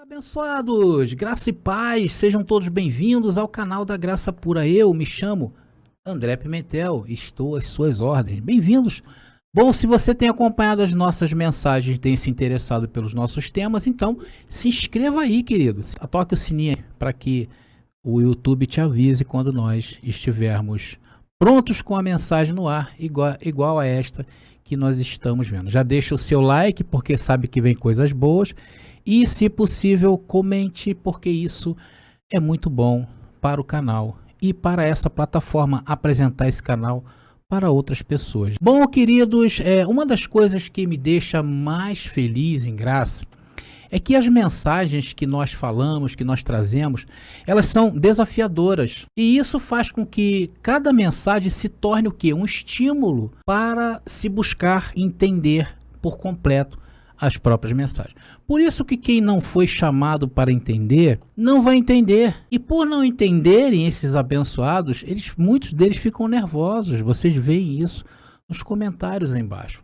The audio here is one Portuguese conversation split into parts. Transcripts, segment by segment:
Abençoados, graça e paz, sejam todos bem-vindos ao canal da Graça Pura. Eu me chamo André Pimentel, estou às suas ordens. Bem-vindos. Bom, se você tem acompanhado as nossas mensagens, tem se interessado pelos nossos temas, então se inscreva aí, querido. Toque o sininho para que o YouTube te avise quando nós estivermos prontos com a mensagem no ar, igual a esta que nós estamos vendo. Já deixa o seu like, porque sabe que vem coisas boas. E, se possível, comente, porque isso é muito bom para o canal e para essa plataforma apresentar esse canal para outras pessoas. Bom, queridos, uma das coisas que me deixa mais feliz em graça é que as mensagens que nós falamos, que nós trazemos, elas são desafiadoras. E isso faz com que cada mensagem se torne o quê? Um estímulo para se buscar entender por completo as próprias mensagens. Por isso que quem não foi chamado para entender, não vai entender. E por não entenderem esses abençoados, muitos deles ficam nervosos. Vocês veem isso nos comentários aí embaixo.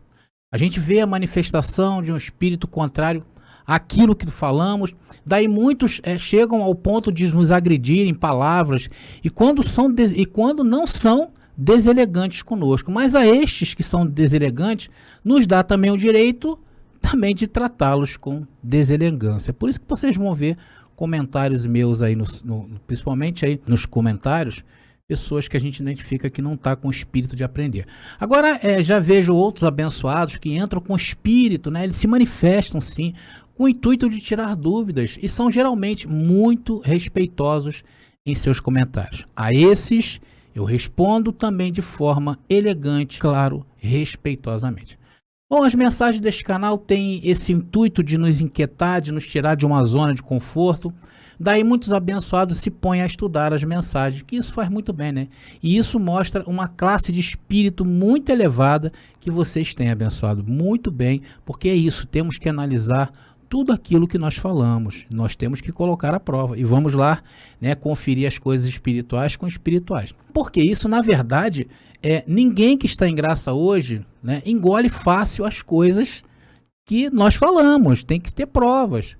A gente vê a manifestação de um espírito contrário àquilo que falamos. Daí muitos chegam ao ponto de nos agredir em palavras. E quando não são deselegantes conosco. Mas a estes que são deselegantes, nos dá também o direito também de tratá-los com deselegância. Por isso que vocês vão ver comentários meus aí, principalmente aí nos comentários, pessoas que a gente identifica que não está com o espírito de aprender. Agora, já vejo outros abençoados que entram com espírito, né? Eles se manifestam sim, com o intuito de tirar dúvidas e são geralmente muito respeitosos em seus comentários. A esses eu respondo também de forma elegante, claro, respeitosamente. Bom, as mensagens deste canal têm esse intuito de nos inquietar, de nos tirar de uma zona de conforto. Daí muitos abençoados se põem a estudar as mensagens, que isso faz muito bem, né? E isso mostra uma classe de espírito muito elevada que vocês têm, abençoado. Muito bem, porque é isso, temos que analisar tudo aquilo que nós falamos. Nós temos que colocar à prova. E vamos lá, né, conferir as coisas espirituais com espirituais. Porque isso, na verdade, ninguém que está em graça hoje, né, engole fácil as coisas que nós falamos. Tem que ter provas.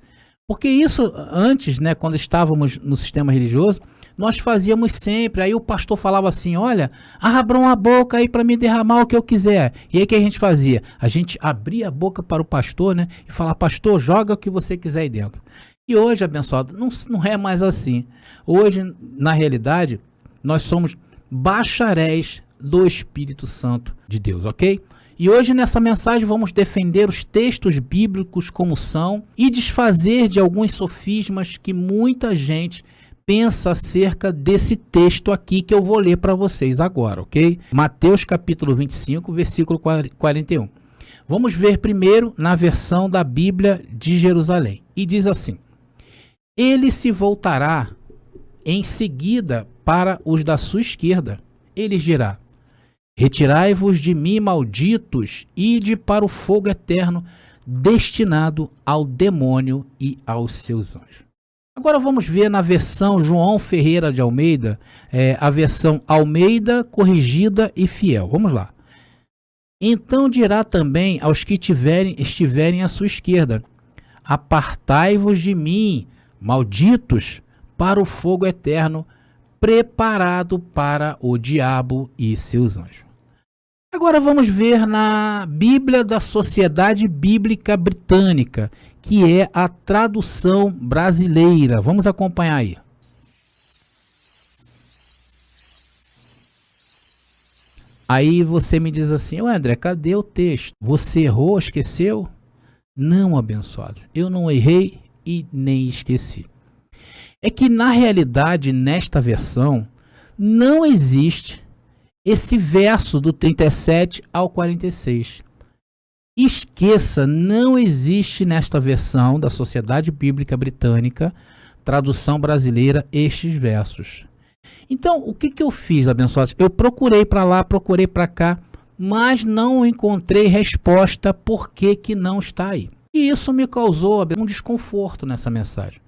Porque isso, antes, né, quando estávamos no sistema religioso, nós fazíamos sempre. Aí o pastor falava assim, olha, abram a boca aí para me derramar o que eu quiser. E aí o que a gente fazia? A gente abria a boca para o pastor, né, e falava, pastor, joga o que você quiser aí dentro. E hoje, abençoado, não é mais assim. Hoje, na realidade, nós somos bacharéis do Espírito Santo de Deus, ok? E hoje nessa mensagem vamos defender os textos bíblicos como são e desfazer de alguns sofismas que muita gente pensa acerca desse texto aqui que eu vou ler para vocês agora, ok? Mateus capítulo 25, versículo 41. Vamos ver primeiro na versão da Bíblia de Jerusalém. E diz assim, ele se voltará em seguida para os da sua esquerda. Ele dirá, retirai-vos de mim, malditos, ide para o fogo eterno, destinado ao demônio e aos seus anjos. Agora vamos ver na versão João Ferreira de Almeida, a versão Almeida, corrigida e fiel. Vamos lá. Então dirá também aos que estiverem à sua esquerda, apartai-vos de mim, malditos, para o fogo eterno, preparado para o diabo e seus anjos. Agora vamos ver na Bíblia da Sociedade Bíblica Britânica, que é a tradução brasileira. Vamos acompanhar aí. Aí você me diz assim, André, cadê o texto? Você errou, esqueceu? Não, abençoado, eu não errei e nem esqueci. É que na realidade, nesta versão, não existe esse verso do 37 ao 46. Esqueça, não existe nesta versão da Sociedade Bíblica Britânica, tradução brasileira, estes versos. Então, o que eu fiz, abençoados? Eu procurei para lá, procurei para cá, mas não encontrei resposta por que não está aí. E isso me causou um desconforto nessa mensagem.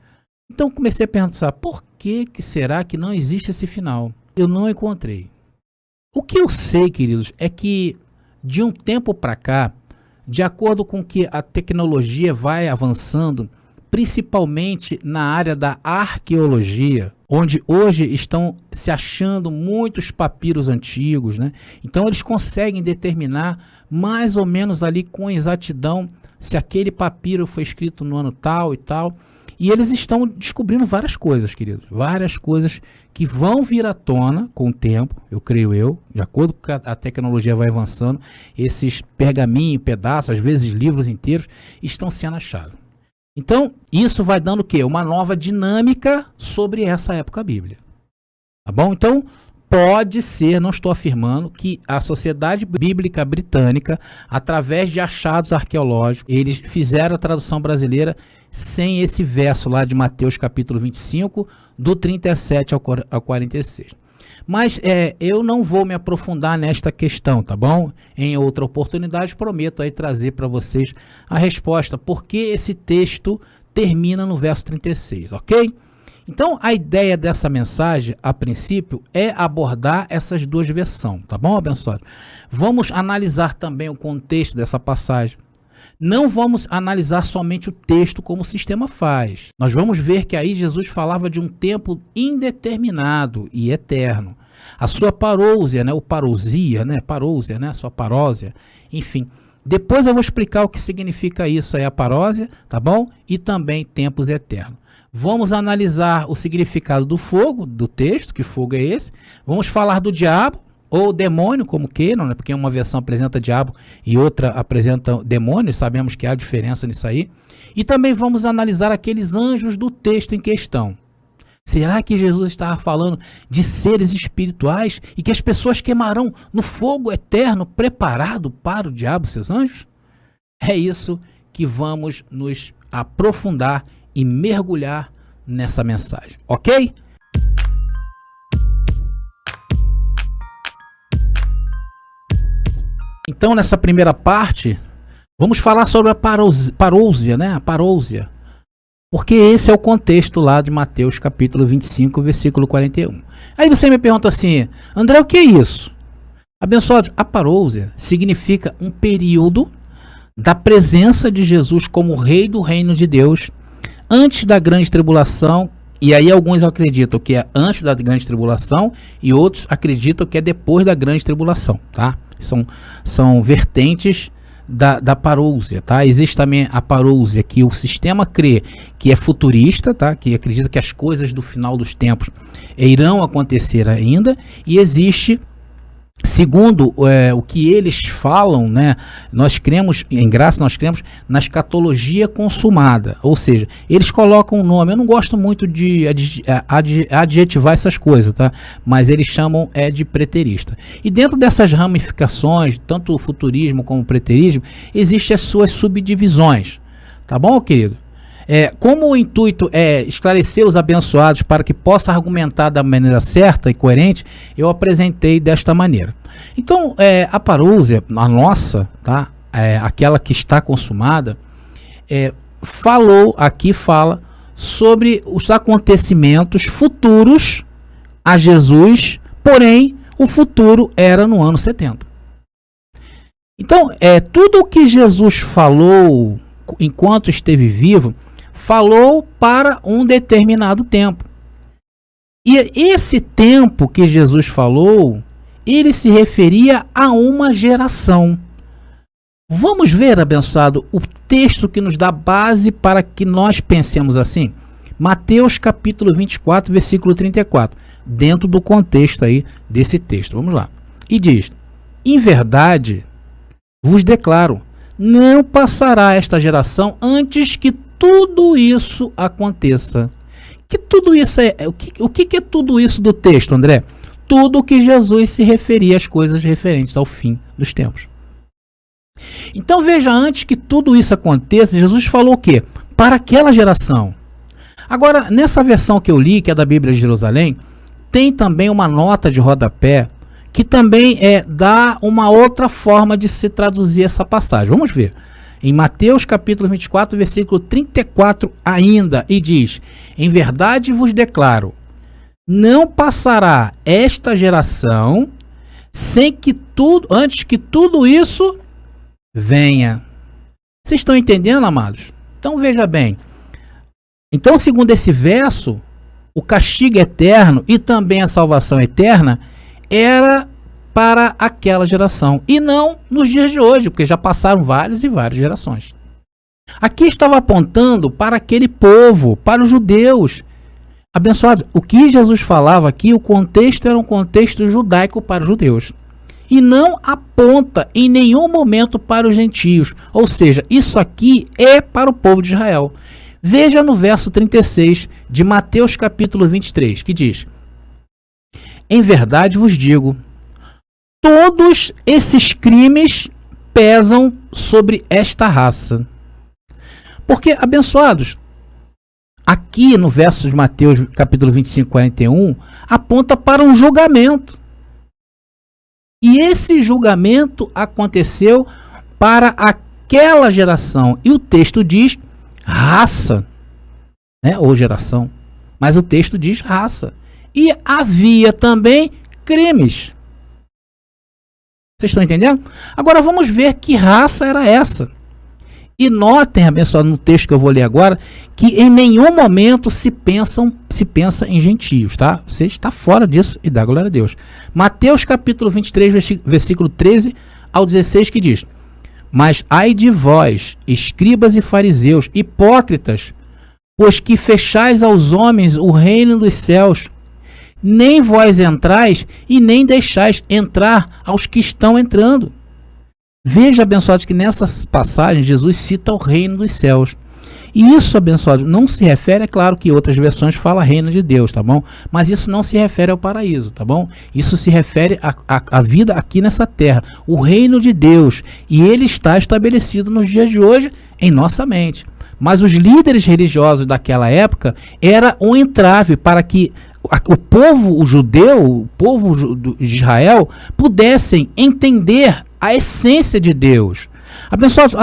Então comecei a pensar, por que será que não existe esse final? Eu não encontrei. O que eu sei, queridos, é que de um tempo para cá, de acordo com que a tecnologia vai avançando, principalmente na área da arqueologia, onde hoje estão se achando muitos papiros antigos, né? Então eles conseguem determinar mais ou menos ali com exatidão se aquele papiro foi escrito no ano tal e tal. E eles estão descobrindo várias coisas, queridos. Várias coisas que vão vir à tona com o tempo, eu creio eu, de acordo com a tecnologia vai avançando, esses pergaminhos, pedaços, às vezes livros inteiros, estão sendo achados. Então, isso vai dando o quê? Uma nova dinâmica sobre essa época bíblica. Tá bom? Então, pode ser, não estou afirmando, que a Sociedade Bíblica Britânica, através de achados arqueológicos, eles fizeram a tradução brasileira sem esse verso lá de Mateus capítulo 25, do 37 ao 46. Mas eu não vou me aprofundar nesta questão, tá bom? Em outra oportunidade, prometo aí trazer para vocês a resposta, porque esse texto termina no verso 36, ok? Então, a ideia dessa mensagem, a princípio, é abordar essas duas versões, tá bom, abençoado? Vamos analisar também o contexto dessa passagem. Não vamos analisar somente o texto como o sistema faz. Nós vamos ver que aí Jesus falava de um tempo indeterminado e eterno. A sua parousia, né, ou parousia, né, parousia, né, a sua parósia, enfim. Depois eu vou explicar o que significa isso aí, a parósia, tá bom? E também tempos eternos. Vamos analisar o significado do fogo, do texto, que fogo é esse. Vamos falar do diabo, ou demônio, como queiram, né? Porque uma versão apresenta diabo e outra apresenta demônio, sabemos que há diferença nisso aí. E também vamos analisar aqueles anjos do texto em questão. Será que Jesus estava falando de seres espirituais e que as pessoas queimarão no fogo eterno preparado para o diabo, seus anjos? É isso que vamos nos aprofundar e mergulhar nessa mensagem, ok? Então, nessa primeira parte, vamos falar sobre a parousia, né? A parousia. Porque esse é o contexto lá de Mateus capítulo 25, versículo 41. Aí você me pergunta assim, André, o que é isso? Abençoado, a parousia significa um período da presença de Jesus como rei do reino de Deus antes da grande tribulação. E aí alguns acreditam que é antes da grande tribulação e outros acreditam que é depois da grande tribulação, tá? São vertentes da parousia, tá? Existe também a parousia que o sistema crê que é futurista, tá? Que acredita que as coisas do final dos tempos irão acontecer ainda, e existe, segundo o que eles falam, né? Nós cremos, em graça, nós cremos na escatologia consumada, ou seja, eles colocam um nome, eu não gosto muito de adjetivar essas coisas, tá? Mas eles chamam de preterista. E dentro dessas ramificações, tanto o futurismo como o preterismo, existem as suas subdivisões, tá bom, querido? Como o intuito é esclarecer os abençoados para que possa argumentar da maneira certa e coerente, eu apresentei desta maneira. Então, a parousia, a nossa, tá? Aquela que está consumada, fala sobre os acontecimentos futuros a Jesus, porém, o futuro era no ano 70. Então, tudo o que Jesus falou enquanto esteve vivo, falou para um determinado tempo. E esse tempo que Jesus falou, ele se referia a uma geração. Vamos ver, abençoado, o texto que nos dá base para que nós pensemos assim. Mateus capítulo 24, versículo 34, dentro do contexto aí desse texto. Vamos lá. E diz, em verdade, vos declaro, não passará esta geração antes que tudo isso aconteça. Que tudo isso o que é tudo isso do texto, André? Tudo que Jesus se referia às coisas referentes ao fim dos tempos. Então veja, antes que tudo isso aconteça, Jesus falou o quê? Para aquela geração. Agora, nessa versão que eu li, que é da Bíblia de Jerusalém, tem também uma nota de rodapé que também dá uma outra forma de se traduzir essa passagem. Vamos ver. Em Mateus capítulo 24, versículo 34 ainda, e diz, em verdade vos declaro, não passará esta geração antes que tudo isso venha. Vocês estão entendendo, amados? Então veja bem, Então, segundo esse verso, o castigo eterno e também a salvação eterna era para aquela geração e não nos dias de hoje, porque já passaram várias e várias gerações. Aqui estava apontando para aquele povo, para os judeus. Abençoado, o que Jesus falava aqui, o contexto era um contexto judaico para os judeus. E não aponta em nenhum momento para os gentios. Ou seja, isso aqui é para o povo de Israel. Veja no verso 36 de Mateus capítulo 23, que diz: em verdade vos digo, todos esses crimes pesam sobre esta raça. Porque, abençoados, aqui no verso de Mateus capítulo 25, 41, aponta para um julgamento. E esse julgamento aconteceu para aquela geração. E o texto diz raça, né? Ou geração. Mas o texto diz raça. E havia também crimes. Vocês estão entendendo? Agora vamos ver que raça era essa. E notem, abençoado, no texto que eu vou ler agora, que em nenhum momento se pensa em gentios, tá? Você está fora disso e dá glória a Deus. Mateus capítulo 23, versículo 13 ao 16, que diz: mas ai de vós, escribas e fariseus, hipócritas, pois que fechais aos homens o reino dos céus, nem vós entrais e nem deixais entrar aos que estão entrando. Veja, abençoados, que nessas passagens Jesus cita o reino dos céus. E isso, abençoados, não se refere, é claro que outras versões falam reino de Deus, tá bom? Mas isso não se refere ao paraíso, tá bom? Isso se refere à vida aqui nessa terra, o reino de Deus. E ele está estabelecido nos dias de hoje em nossa mente. Mas os líderes religiosos daquela época era um entrave para que o povo o judeu, o povo de Israel, pudessem entender a essência de Deus. Abençoados,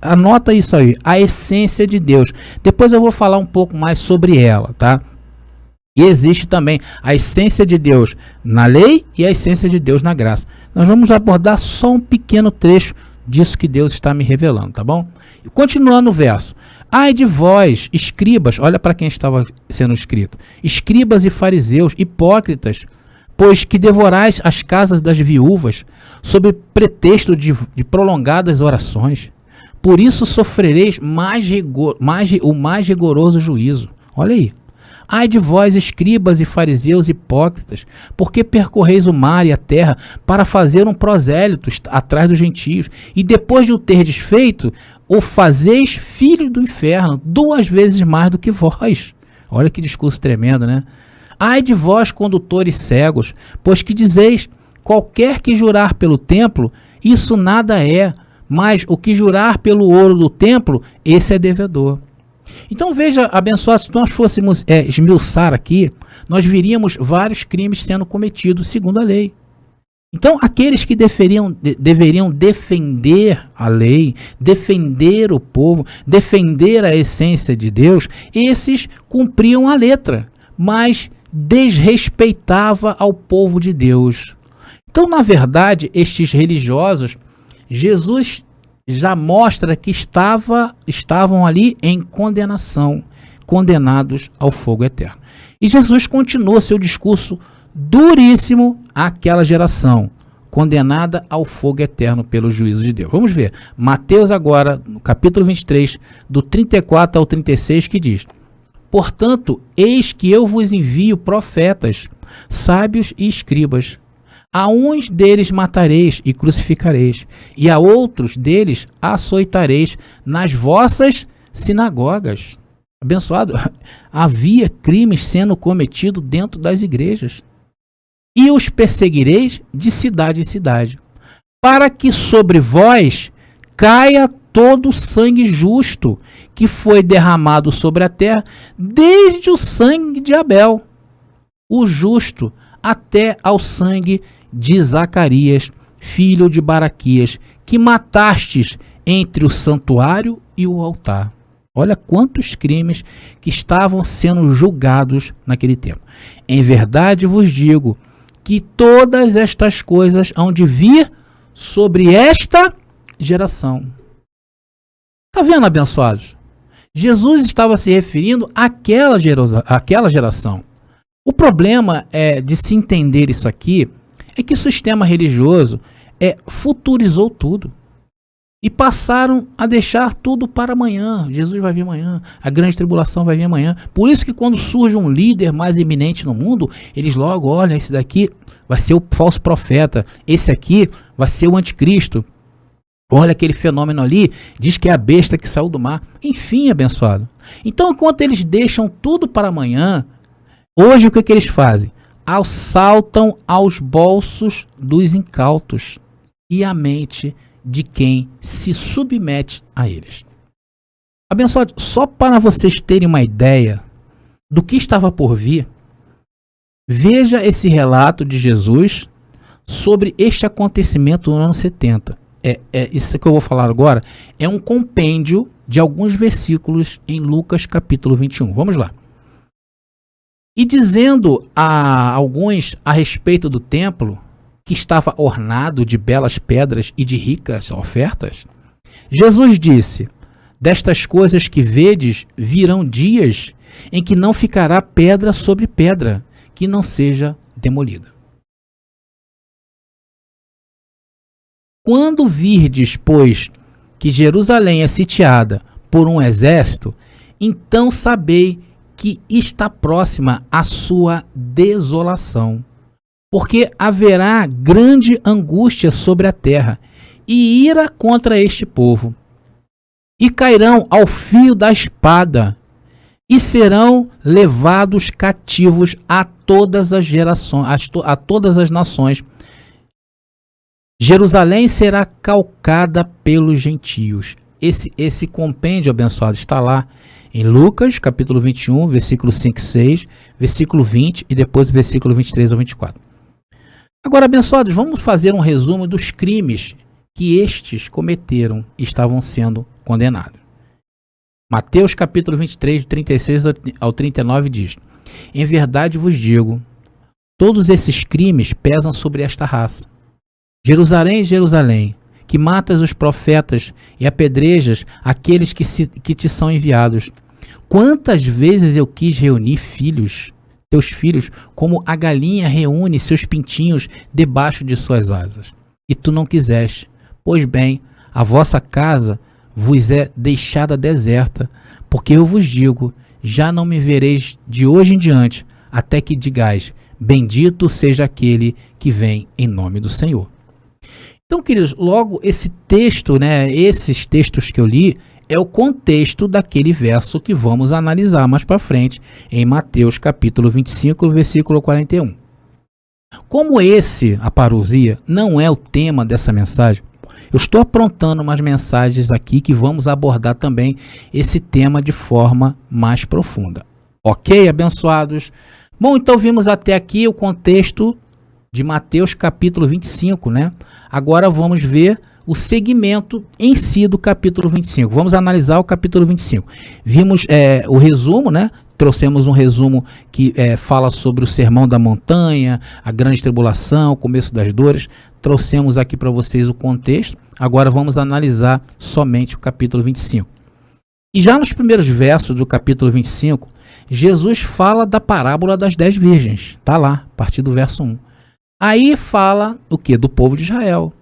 anota isso aí, a essência de Deus. Depois eu vou falar um pouco mais sobre ela, tá? E existe também a essência de Deus na lei e a essência de Deus na graça. Nós vamos abordar só um pequeno trecho disso que Deus está me revelando, tá bom? Continuando o verso. Ai de vós, escribas, olha para quem estava sendo escrito, escribas e fariseus, hipócritas, pois que devorais as casas das viúvas, sob pretexto de prolongadas orações. Por isso sofrereis o mais rigoroso juízo. Olha aí. Ai de vós, escribas e fariseus hipócritas, porque percorreis o mar e a terra para fazer um prosélito atrás dos gentios, e depois de o terdes feito, o fazeis filho do inferno, 2 vezes mais do que vós. Olha que discurso tremendo, né? Ai de vós, condutores cegos, pois que dizeis, qualquer que jurar pelo templo, isso nada é, mas o que jurar pelo ouro do templo, esse é devedor. Então veja, abençoados, se nós fôssemos esmiuçar aqui, nós veríamos vários crimes sendo cometidos segundo a lei. Então aqueles que deveriam defender a lei, defender o povo, defender a essência de Deus, esses cumpriam a letra, mas desrespeitava ao povo de Deus. Então, na verdade, estes religiosos, Jesus já mostra que estavam ali em condenação, condenados ao fogo eterno. E Jesus continua seu discurso duríssimo àquela geração, condenada ao fogo eterno pelo juízo de Deus. Vamos ver, Mateus agora, no capítulo 23, do 34 ao 36, que diz: portanto, eis que eu vos envio profetas, sábios e escribas. A uns deles matareis e crucificareis, e a outros deles açoitareis nas vossas sinagogas. Abençoado, havia crimes sendo cometidos dentro das igrejas. E os perseguireis de cidade em cidade, para que sobre vós caia todo o sangue justo que foi derramado sobre a terra, desde o sangue de Abel, o justo, até ao sangue de Zacarias, filho de Baraquias, que matastes entre o santuário e o altar. Olha quantos crimes que estavam sendo julgados naquele tempo. Em verdade vos digo que todas estas coisas hão de vir sobre esta geração. Está vendo, abençoados? Jesus estava se referindo àquela geração. O problema de se entender isso aqui é que o sistema religioso futurizou tudo. E passaram a deixar tudo para amanhã. Jesus vai vir amanhã, a grande tribulação vai vir amanhã. Por isso que quando surge um líder mais eminente no mundo, eles logo olham, esse daqui vai ser o falso profeta, esse aqui vai ser o anticristo. Olha aquele fenômeno ali, diz que é a besta que saiu do mar. Enfim, abençoado. Então, enquanto eles deixam tudo para amanhã, hoje o que eles fazem? Assaltam aos bolsos dos incautos e a mente de quem se submete a eles. Abençoado, só para vocês terem uma ideia do que estava por vir, veja esse relato de Jesus sobre este acontecimento no ano 70. Isso que eu vou falar agora é um compêndio de alguns versículos em Lucas capítulo 21. Vamos lá. E dizendo a alguns a respeito do templo, que estava ornado de belas pedras e de ricas ofertas, Jesus disse: destas coisas que vedes virão dias em que não ficará pedra sobre pedra que não seja demolida. Quando virdes, pois, que Jerusalém é sitiada por um exército, então sabei que está próxima a sua desolação. Porque haverá grande angústia sobre a terra, e ira contra este povo. E cairão ao fio da espada, e serão levados cativos a todas as gerações, a todas as nações. Jerusalém será calcada pelos gentios. Esse compêndio abençoado está lá em Lucas, capítulo 21, versículo 5 e 6, versículo 20 e depois versículo 23 ao 24. Agora, abençoados, vamos fazer um resumo dos crimes que estes cometeram e estavam sendo condenados. Mateus capítulo 23, de 36 ao 39 diz: em verdade vos digo, todos esses crimes pesam sobre esta raça. Jerusalém, Jerusalém, que matas os profetas e apedrejas aqueles que te são enviados. Quantas vezes eu quis reunir teus filhos, como a galinha reúne seus pintinhos debaixo de suas asas. E tu não quiseste. Pois bem, a vossa casa vos é deixada deserta, porque eu vos digo, já não me vereis de hoje em diante, até que digais, bendito seja aquele que vem em nome do Senhor. Então, queridos, logo esse texto, esses textos que eu li, é o contexto daquele verso que vamos analisar mais para frente, em Mateus capítulo 25, versículo 41. Como a parousia, não é o tema dessa mensagem, eu estou aprontando umas mensagens aqui que vamos abordar também esse tema de forma mais profunda. Ok, abençoados? Bom, então vimos até aqui o contexto de Mateus capítulo 25, Agora vamos ver o segmento em si do capítulo 25. Vamos analisar o capítulo 25. Vimos o resumo, Trouxemos um resumo que fala sobre o sermão da montanha, a grande tribulação, o começo das dores. Trouxemos aqui para vocês o contexto. Agora vamos analisar somente o capítulo 25. E já nos primeiros versos do capítulo 25, Jesus fala da parábola das 10 virgens. Está lá, a partir do verso 1. Aí fala o quê? Do povo de Israel.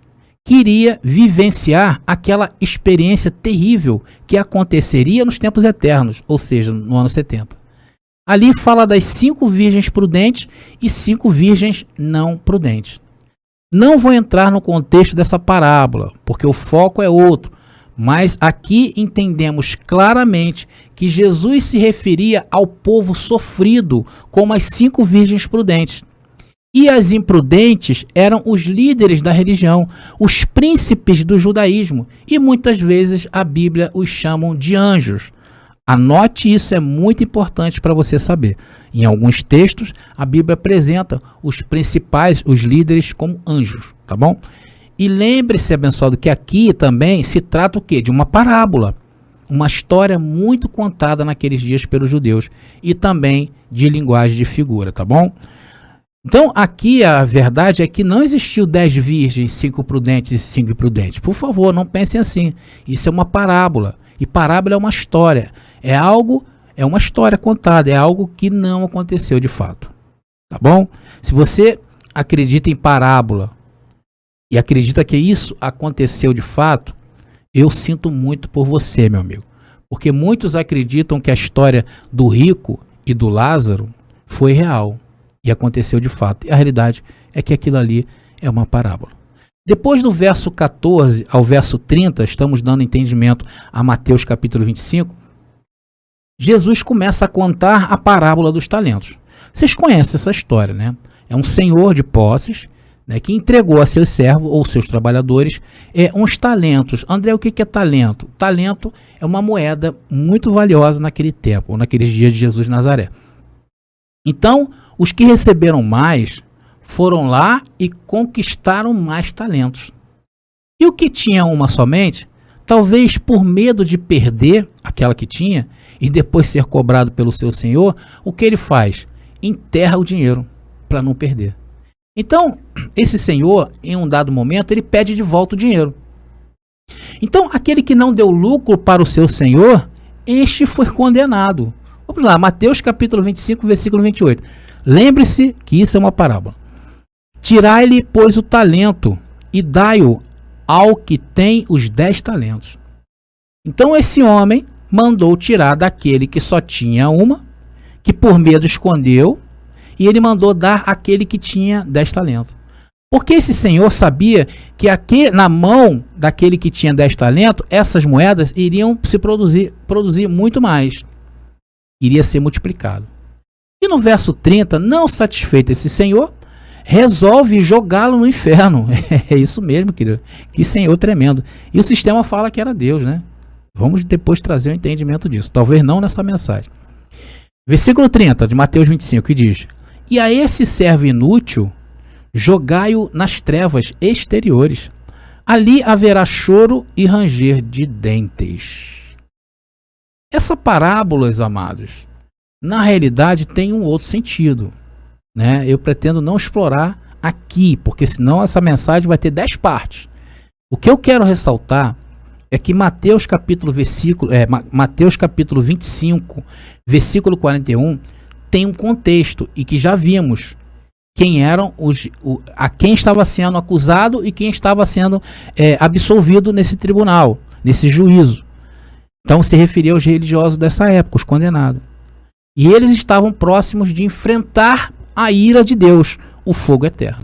Queria vivenciar aquela experiência terrível que aconteceria nos tempos eternos, ou seja, no ano 70. Ali fala das 5 virgens prudentes e 5 virgens não prudentes. Não vou entrar no contexto dessa parábola, porque o foco é outro, mas aqui entendemos claramente que Jesus se referia ao povo sofrido como as 5 virgens prudentes. E as imprudentes eram os líderes da religião, os príncipes do judaísmo, e muitas vezes a Bíblia os chamam de anjos. Anote isso, é muito importante para você saber. Em alguns textos, a Bíblia apresenta os principais, os líderes, como anjos, tá bom? E lembre-se, abençoado, que aqui também se trata o quê? De uma parábola, uma história muito contada naqueles dias pelos judeus, e também de linguagem de figura, tá bom? Então, aqui a verdade é que não existiu 10 virgens, 5 prudentes e 5 imprudentes. Por favor, não pensem assim. Isso é uma parábola. E parábola é uma história. É uma história contada, é algo que não aconteceu de fato. Tá bom? Se você acredita em parábola e acredita que isso aconteceu de fato, eu sinto muito por você, meu amigo. Porque muitos acreditam que a história do rico e do Lázaro foi real e aconteceu de fato. E a realidade é que aquilo ali é uma parábola. Depois do verso 14 ao verso 30, estamos dando entendimento a Mateus capítulo 25, Jesus começa a contar a parábola dos talentos. Vocês conhecem essa história, né? É um senhor de posses, né, que entregou a seus servos ou seus trabalhadores uns talentos. André, o que é talento? Talento é uma moeda muito valiosa naquele tempo, ou naqueles dias de Jesus de Nazaré. Então, os que receberam mais foram lá e conquistaram mais talentos. E o que tinha uma somente, talvez por medo de perder aquela que tinha e depois ser cobrado pelo seu senhor, o que ele faz? Enterra o dinheiro para não perder. Então, esse senhor, em um dado momento, ele pede de volta o dinheiro. Então, aquele que não deu lucro para o seu senhor, este foi condenado. Vamos lá, Mateus capítulo 25, versículo 28. Lembre-se que isso é uma parábola. Tirai-lhe, pois, o talento e dai-o ao que tem os 10 talentos. Então, esse homem mandou tirar daquele que só tinha uma, que por medo escondeu, e ele mandou dar àquele que tinha 10 talentos. Porque esse senhor sabia que aqui, na mão daquele que tinha 10 talentos, essas moedas iriam se produzir muito mais. Iria ser multiplicado. E no verso 30, não satisfeito esse senhor, resolve jogá-lo no inferno. É isso mesmo, querido. Que senhor tremendo. E o sistema fala que era Deus, né? Vamos depois trazer o entendimento disso. Talvez não nessa mensagem. Versículo 30 de Mateus 25, que diz: e a esse servo inútil, jogai-o nas trevas exteriores. Ali haverá choro e ranger de dentes. Essa parábola, amados, na realidade tem um outro sentido, né? Eu pretendo não explorar aqui, porque senão essa mensagem vai ter 10 partes. O que eu quero ressaltar é que Mateus capítulo 25, versículo 41, tem um contexto e que já vimos quem eram a quem estava sendo acusado e quem estava sendo absolvido nesse tribunal, nesse juízo. Então se referia aos religiosos dessa época, os condenados. E eles estavam próximos de enfrentar a ira de Deus, o fogo eterno.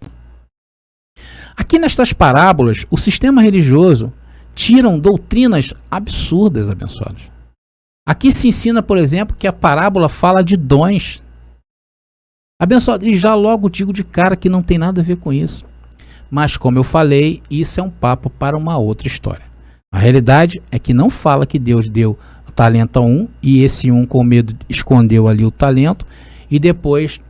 Aqui nestas parábolas, o sistema religioso tiram doutrinas absurdas, abençoados. Aqui se ensina, por exemplo, que a parábola fala de dons. Abençoado, e já logo digo de cara que não tem nada a ver com isso. Mas como eu falei, isso é um papo para uma outra história. A realidade é que não fala que Deus deu talento a um, e esse um com medo escondeu ali o talento, e depois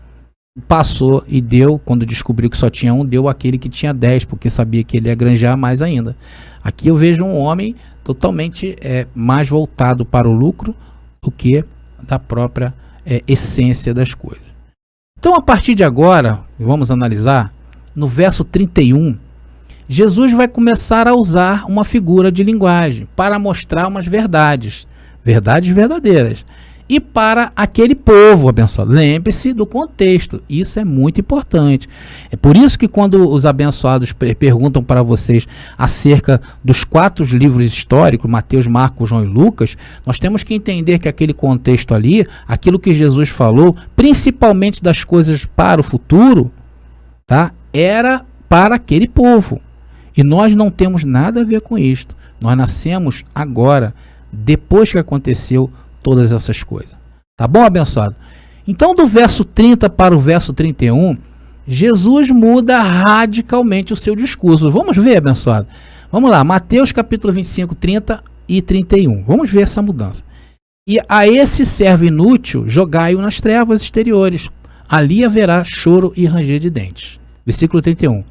passou e deu, quando descobriu que só tinha um, deu aquele que tinha 10, porque sabia que ele ia granjear mais ainda. Aqui eu vejo um homem totalmente mais voltado para o lucro do que da própria essência das coisas. Então, a partir de agora, vamos analisar, no verso 31, Jesus vai começar a usar uma figura de linguagem para mostrar umas verdades verdadeiras. E para aquele povo abençoado, lembre-se do contexto, isso é muito importante. É por isso que quando os abençoados perguntam para vocês acerca dos 4 livros históricos, Mateus, Marcos, João e Lucas, nós temos que entender que aquele contexto ali, aquilo que Jesus falou, principalmente das coisas para o futuro, tá? Era para aquele povo. E nós não temos nada a ver com isto. Nós nascemos agora, depois que aconteceu todas essas coisas. Tá bom, abençoado? Então, do verso 30 para o verso 31, Jesus muda radicalmente o seu discurso. Vamos ver, abençoado? Vamos lá, Mateus capítulo 25, 30 e 31. Vamos ver essa mudança. E a esse servo inútil, jogai-o nas trevas exteriores. Ali haverá choro e ranger de dentes. Versículo 31.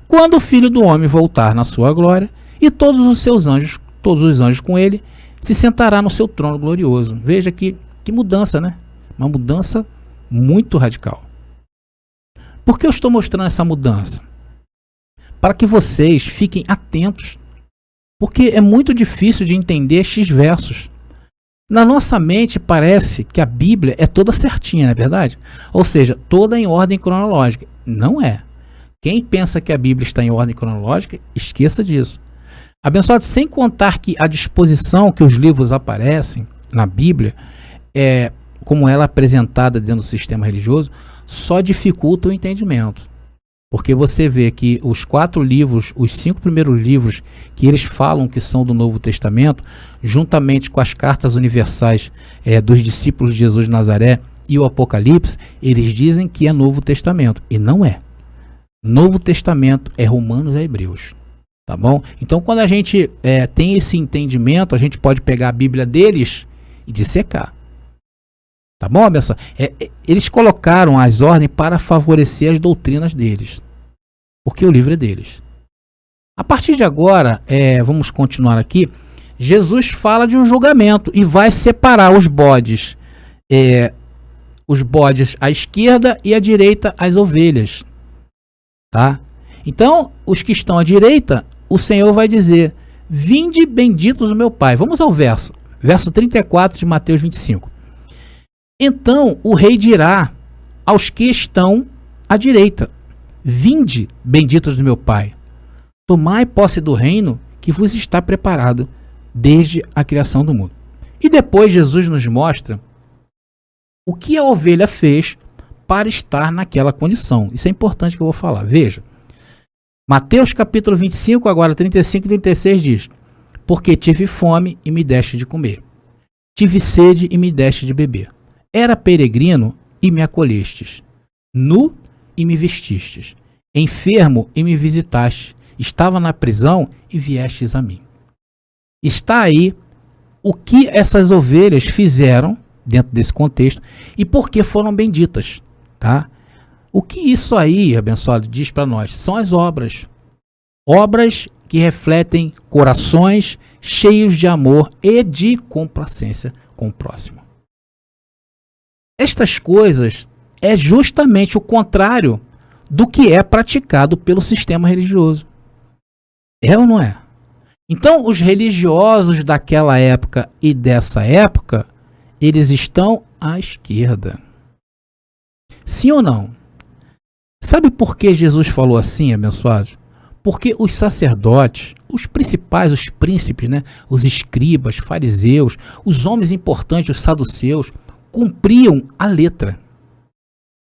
Quando o Filho do Homem voltar na sua glória, e todos os anjos com ele, se sentará no seu trono glorioso. Veja que mudança, né? Uma mudança muito radical. Por que eu estou mostrando essa mudança? Para que vocês fiquem atentos. Porque é muito difícil de entender estes versos. Na nossa mente parece que a Bíblia é toda certinha, não é verdade? Ou seja, toda em ordem cronológica. Não é. Quem pensa que a Bíblia está em ordem cronológica, esqueça disso. Abençoado, sem contar que a disposição que os livros aparecem na Bíblia, como ela é apresentada dentro do sistema religioso, só dificulta o entendimento. Porque você vê que os 4 livros, os 5 primeiros livros que eles falam que são do Novo Testamento, juntamente com as cartas universais dos discípulos de Jesus de Nazaré e o Apocalipse, eles dizem que é Novo Testamento. E não é. Novo Testamento é Romanos e Hebreus. Tá bom? Então, quando a gente tem esse entendimento, a gente pode pegar a Bíblia deles e dissecar. Tá bom, pessoal? Eles colocaram as ordens para favorecer as doutrinas deles. Porque o livro é deles. A partir de agora, vamos continuar aqui. Jesus fala de um julgamento e vai separar os bodes. Os bodes à esquerda e à direita as ovelhas. Tá? Então, os que estão à direita, o Senhor vai dizer: vinde benditos do meu Pai. Vamos ao verso. Verso 34 de Mateus 25. Então o rei dirá aos que estão à direita: vinde, benditos do meu Pai, tomai posse do reino que vos está preparado desde a criação do mundo. E depois Jesus nos mostra o que a ovelha fez para estar naquela condição. Isso é importante que eu vou falar. Veja, Mateus capítulo 25, agora 35 e 36 diz: porque tive fome e me deste de comer, tive sede e me deste de beber. Era peregrino e me acolhestes, nu e me vestistes, enfermo e me visitastes, estava na prisão e viestes a mim. Está aí o que essas ovelhas fizeram dentro desse contexto e por que foram benditas, tá? O que isso aí, abençoado, diz para nós? São as obras. Obras que refletem corações cheios de amor e de complacência com o próximo. Estas coisas é justamente o contrário do que é praticado pelo sistema religioso. É ou não é? Então, os religiosos daquela época e dessa época, eles estão à esquerda. Sim ou não? Sabe por que Jesus falou assim, abençoados? Porque os sacerdotes, os principais, os príncipes, né, os escribas, fariseus, os homens importantes, os saduceus, cumpriam a letra,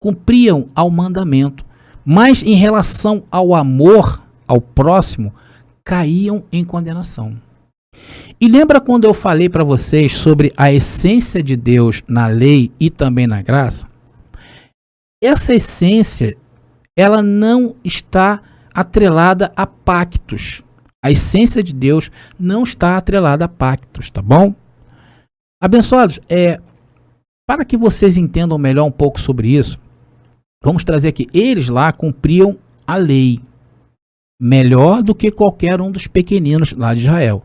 cumpriam ao mandamento, mas em relação ao amor ao próximo, caíam em condenação. E lembra quando eu falei para vocês sobre a essência de Deus na lei e também na graça? Essa essência, ela não está atrelada a pactos. A essência de Deus não está atrelada a pactos, tá bom? Abençoados, para que vocês entendam melhor um pouco sobre isso, vamos trazer aqui. Eles lá cumpriam a lei melhor do que qualquer um dos pequeninos lá de Israel.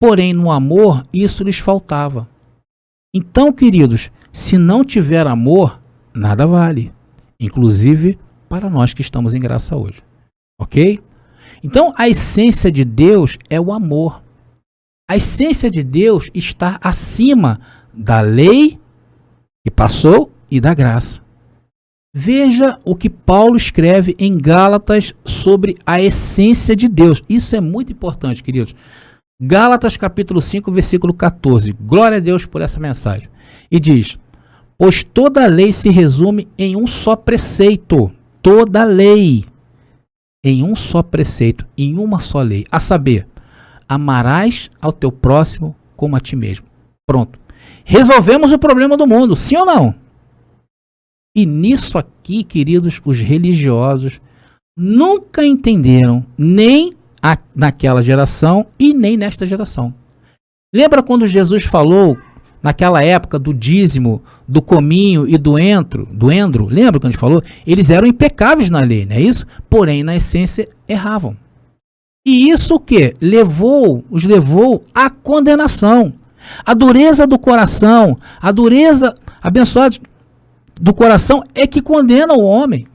Porém, no amor, isso lhes faltava. Então, queridos, se não tiver amor, nada vale. Inclusive para nós que estamos em graça hoje. Ok? Então, a essência de Deus é o amor. A essência de Deus está acima da lei que passou e da graça. Veja o que Paulo escreve em Gálatas sobre a essência de Deus. Isso é muito importante, queridos. Gálatas capítulo 5, versículo 14. Glória a Deus por essa mensagem. E diz: pois toda a lei se resume em um só preceito. Toda a lei em um só preceito, em uma só lei. A saber, amarás ao teu próximo como a ti mesmo. Pronto. Resolvemos o problema do mundo, sim ou não? E nisso aqui, queridos, os religiosos nunca entenderam, nem naquela geração e nem nesta geração. Lembra quando Jesus falou naquela época do dízimo, do cominho e do endro? Lembra quando a gente falou? Eles eram impecáveis na lei, não é isso? Porém, na essência, erravam. E isso o quê? Os levou à condenação. A dureza do coração, a dureza, abençoados, do coração é que condena o homem.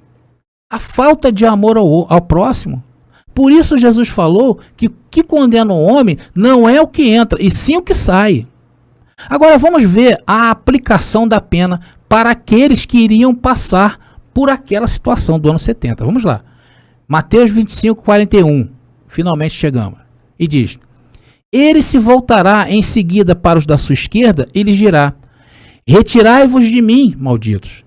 A falta de amor ao próximo. Por isso Jesus falou que condena o homem não é o que entra, e sim o que sai. Agora vamos ver a aplicação da pena para aqueles que iriam passar por aquela situação do ano 70. Vamos lá. Mateus 25, 41. Finalmente chegamos. E diz: ele se voltará em seguida para os da sua esquerda e lhes dirá: retirai-vos de mim, malditos,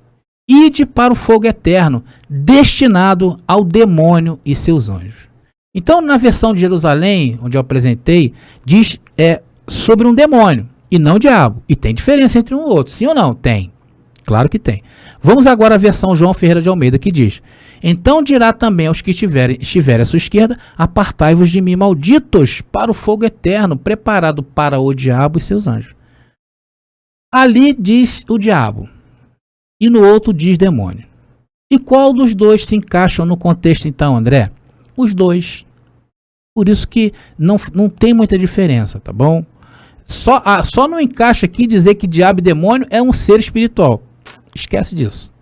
ide para o fogo eterno, destinado ao demônio e seus anjos. Então, na versão de Jerusalém, onde eu apresentei, diz sobre um demônio e não diabo. E tem diferença entre um e outro, sim ou não? Tem. Claro que tem. Vamos agora à versão João Ferreira de Almeida, que diz: então dirá também aos que estiverem à sua esquerda: apartai-vos de mim, malditos, para o fogo eterno, preparado para o diabo e seus anjos. Ali diz o diabo, e no outro diz demônio. E qual dos dois se encaixam no contexto então, André? Os dois. Por isso que não tem muita diferença, tá bom? Só não encaixa aqui dizer que diabo e demônio é um ser espiritual. Esquece disso.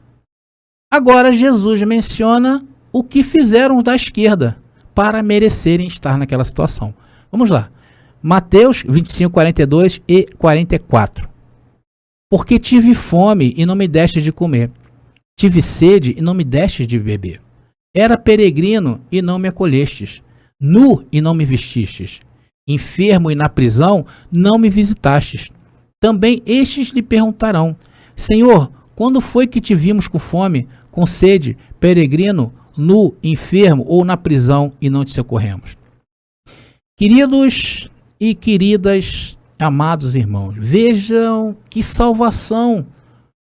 Agora Jesus menciona o que fizeram os da esquerda para merecerem estar naquela situação. Vamos lá. Mateus 25, 42 e 44. Porque tive fome e não me deste de comer. Tive sede e não me deste de beber. Era peregrino e não me acolhestes. Nu e não me vestistes. Enfermo e na prisão não me visitastes. Também estes lhe perguntarão: Senhor, quando foi que te vimos com fome, com sede, peregrino, nu, enfermo ou na prisão e não te socorremos? Queridos e queridas, amados irmãos, vejam que salvação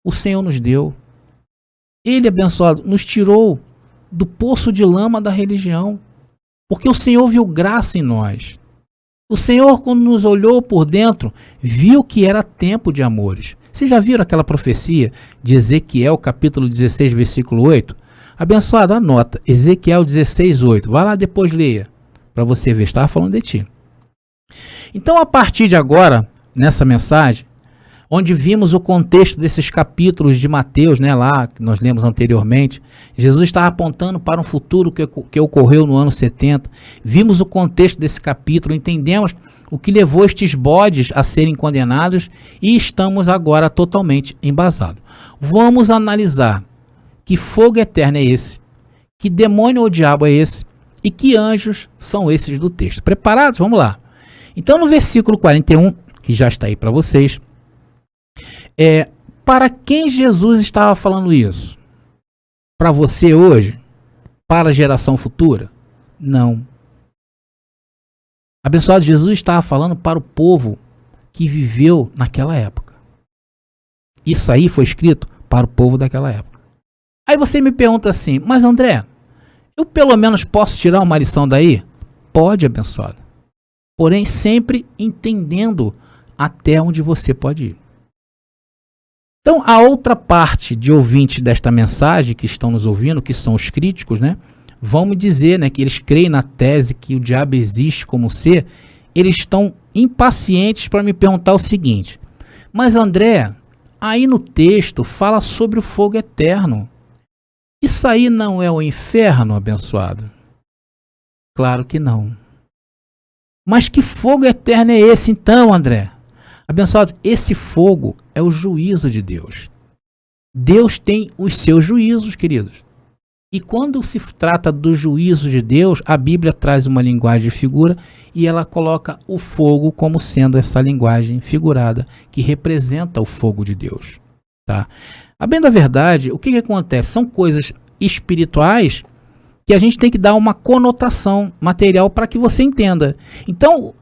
o Senhor nos deu. Ele, abençoado, nos tirou do poço de lama da religião, porque o Senhor viu graça em nós. O Senhor, quando nos olhou por dentro, viu que era tempo de amores. Vocês já viram aquela profecia de Ezequiel, capítulo 16, versículo 8? Abençoado, anota, Ezequiel 16, 8. Vai lá depois, leia, para você ver, estava falando de ti. Então, a partir de agora, nessa mensagem, onde vimos o contexto desses capítulos de Mateus, né, lá que nós lemos anteriormente, Jesus estava apontando para um futuro que ocorreu no ano 70. Vimos o contexto desse capítulo, entendemos o que levou estes bodes a serem condenados e estamos agora totalmente embasados. Vamos analisar que fogo eterno é esse, que demônio ou diabo é esse e que anjos são esses do texto. Preparados? Vamos lá. Então, no versículo 41, que já está aí para vocês, para quem Jesus estava falando isso? Para você hoje? Para a geração futura? Não. Abençoado, Jesus estava falando para o povo que viveu naquela época. Isso aí foi escrito para o povo daquela época. Aí você me pergunta assim: mas André, eu pelo menos posso tirar uma lição daí? Pode, abençoado. Porém, sempre entendendo até onde você pode ir. Então, a outra parte de ouvintes desta mensagem que estão nos ouvindo, que são os críticos, né, vão me dizer, né, que eles creem na tese que o diabo existe como ser. Eles estão impacientes para me perguntar o seguinte: mas André, aí no texto fala sobre o fogo eterno. Isso aí não é o inferno, abençoado? Claro que não. Mas que fogo eterno é esse então, André? Abençoado, esse fogo é o juízo de Deus. Deus tem os seus juízos, queridos. E quando se trata do juízo de Deus, a Bíblia traz uma linguagem de figura e ela coloca o fogo como sendo essa linguagem figurada que representa o fogo de Deus. Tá? A bem da verdade, o que acontece? São coisas espirituais que a gente tem que dar uma conotação material para que você entenda. Então,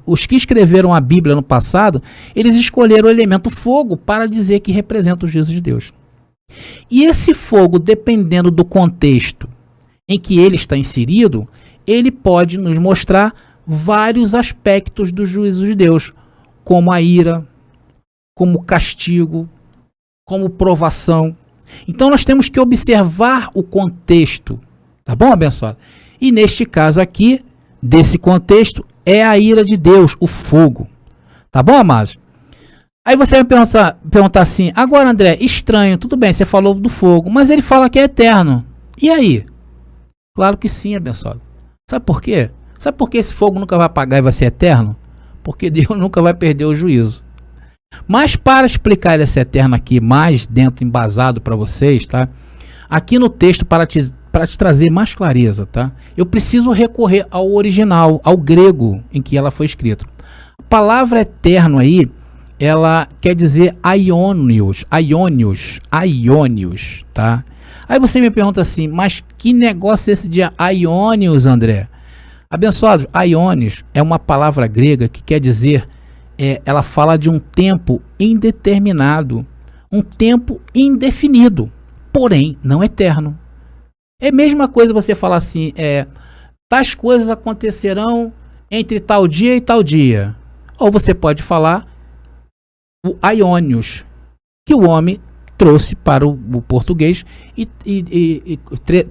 os que escreveram a Bíblia no passado, eles escolheram o elemento fogo para dizer que representa o juízo de Deus. E esse fogo, dependendo do contexto em que ele está inserido, ele pode nos mostrar vários aspectos do juízo de Deus, como a ira, como castigo, como provação. Então nós temos que observar o contexto, tá bom, abençoado? E neste caso aqui, desse contexto, é a ira de Deus, o fogo. Tá bom, amados? Aí você vai perguntar assim: agora, André, estranho, tudo bem, você falou do fogo, mas ele fala que é eterno. E aí? Claro que sim, abençoado. Sabe por quê? Sabe por que esse fogo nunca vai apagar e vai ser eterno? porque Deus nunca vai perder o juízo. Mas para explicar esse eterno aqui mais dentro, embasado para vocês, tá? Aqui no texto, para te trazer mais clareza, tá? Eu preciso recorrer ao original, ao grego em que ela foi escrita. A palavra eterno aí, ela quer dizer aionios, tá? Aí você me pergunta assim, mas que negócio é esse de aionios, André? Abençoados, aionios é uma palavra grega que quer dizer, ela fala de um tempo indeterminado, um tempo indefinido, porém não eterno. É a mesma coisa você falar assim, tais coisas acontecerão entre tal dia e tal dia. Ou você pode falar o aionios, que o homem trouxe para o português e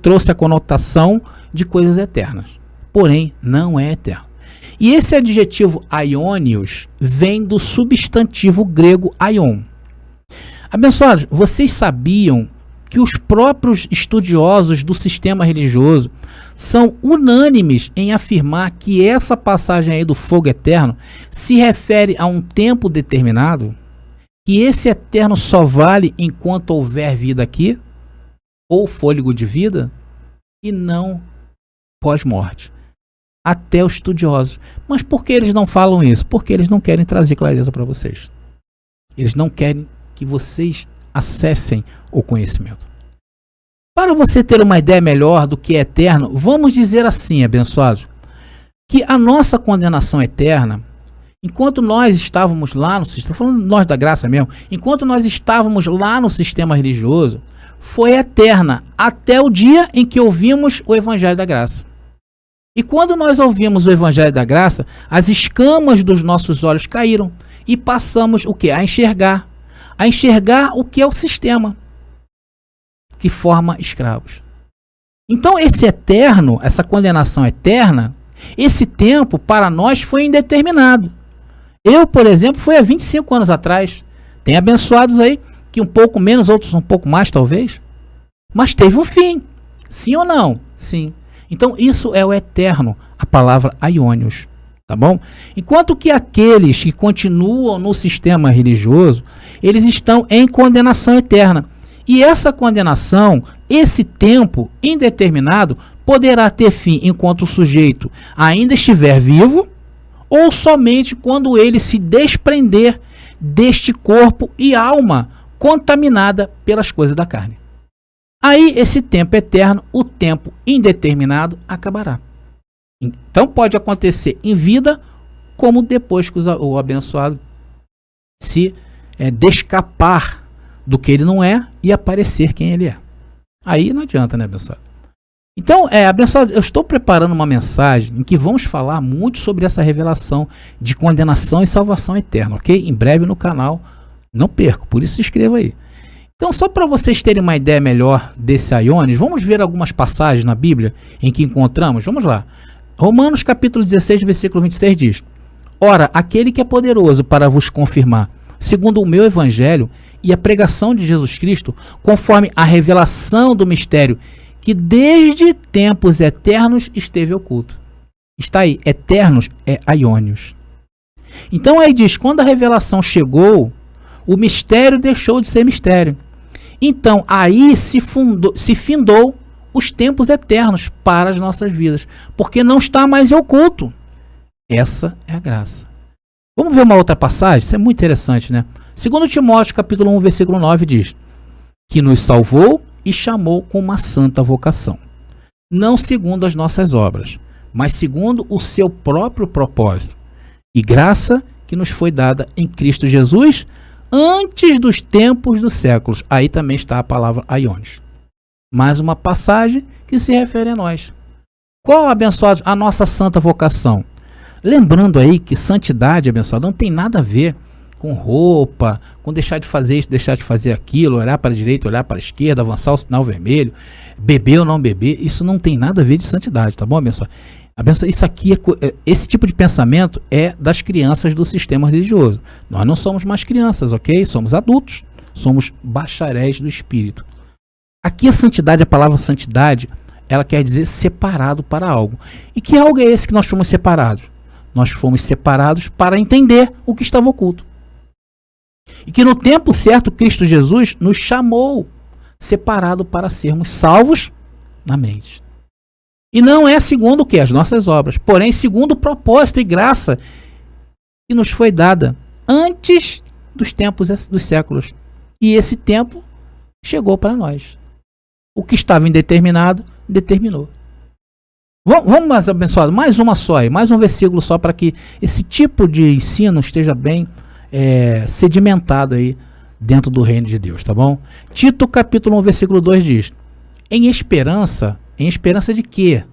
trouxe a conotação de coisas eternas. Porém, não é eterno. E esse adjetivo aionios vem do substantivo grego aion. Abençoados, vocês sabiam que os próprios estudiosos do sistema religioso são unânimes em afirmar que essa passagem aí do fogo eterno se refere a um tempo determinado? Que esse eterno só vale enquanto houver vida aqui, ou fôlego de vida, e não pós-morte. Até os estudiosos. Mas por que eles não falam isso? Porque eles não querem trazer clareza para vocês. Eles não querem que vocês acessem o conhecimento. Para você ter uma ideia melhor do que é eterno, vamos dizer assim, abençoados, que a nossa condenação eterna, enquanto nós estávamos lá no sistema, falando nós da graça mesmo, enquanto nós estávamos lá no sistema religioso, foi eterna até o dia em que ouvimos o Evangelho da Graça. E quando nós ouvimos o Evangelho da Graça, as escamas dos nossos olhos caíram e passamos o quê? A enxergar o que é o sistema que forma escravos. Então esse eterno, essa condenação eterna, esse tempo para nós foi indeterminado. Eu, por exemplo, foi há 25 anos atrás. Tem abençoados aí que um pouco menos, outros um pouco mais talvez. Mas teve um fim. Sim ou não? Sim. Então isso é o eterno, a palavra aionios. Tá bom? Enquanto que aqueles que continuam no sistema religioso, eles estão em condenação eterna. E essa condenação, esse tempo indeterminado, poderá ter fim enquanto o sujeito ainda estiver vivo, ou somente quando ele se desprender deste corpo e alma contaminada pelas coisas da carne. Aí esse tempo eterno, o tempo indeterminado, acabará. Então pode acontecer em vida, como depois que o abençoado se descapar do que ele não é e aparecer quem ele é. Aí não adianta, né, abençoado? Então, abençoado, eu estou preparando uma mensagem em que vamos falar muito sobre essa revelação de condenação e salvação eterna, ok? Em breve no canal, não perco, por isso se inscreva aí. Então, só para vocês terem uma ideia melhor desse aionios, vamos ver algumas passagens na Bíblia em que encontramos. Vamos lá. Romanos capítulo 16, versículo 26 diz: Ora, aquele que é poderoso para vos confirmar, segundo o meu evangelho e a pregação de Jesus Cristo, conforme a revelação do mistério, que desde tempos eternos esteve oculto. Está aí, eternos é aionios. Então aí diz, quando a revelação chegou, o mistério deixou de ser mistério. Então aí se findou os tempos eternos para as nossas vidas, porque não está mais em oculto. Essa é a graça. Vamos ver uma outra passagem? Isso é muito interessante, né? 2 Timóteo capítulo 1, versículo 9 diz: que nos salvou e chamou com uma santa vocação, não segundo as nossas obras, mas segundo o seu próprio propósito e graça que nos foi dada em Cristo Jesus antes dos tempos dos séculos. Aí também está a palavra aionios. Mais uma passagem que se refere a nós. Qual, abençoados, a nossa santa vocação? Lembrando aí que santidade, abençoado, não tem nada a ver com roupa, com deixar de fazer isso, deixar de fazer aquilo, olhar para a direita, olhar para a esquerda, avançar o sinal vermelho, beber ou não beber. Isso não tem nada a ver de santidade, tá bom, abençoado? Isso aqui, esse tipo de pensamento é das crianças do sistema religioso. Nós não somos mais crianças, ok? Somos adultos, somos bacharéis do espírito. Aqui a santidade, a palavra santidade, ela quer dizer separado para algo. E que algo é esse que nós fomos separados? nós fomos separados para entender o que estava oculto. E que no tempo certo, Cristo Jesus nos chamou, separado para sermos salvos na mente. E não é segundo o que? As nossas obras, porém segundo o propósito e graça que nos foi dada antes dos tempos dos séculos. E esse tempo chegou para nós. O que estava indeterminado, determinou. Vamos mais abençoado, mais uma só aí, mais um versículo só para que esse tipo de ensino esteja bem sedimentado aí dentro do reino de Deus, tá bom? Tito capítulo 1, versículo 2 diz: em esperança de quê?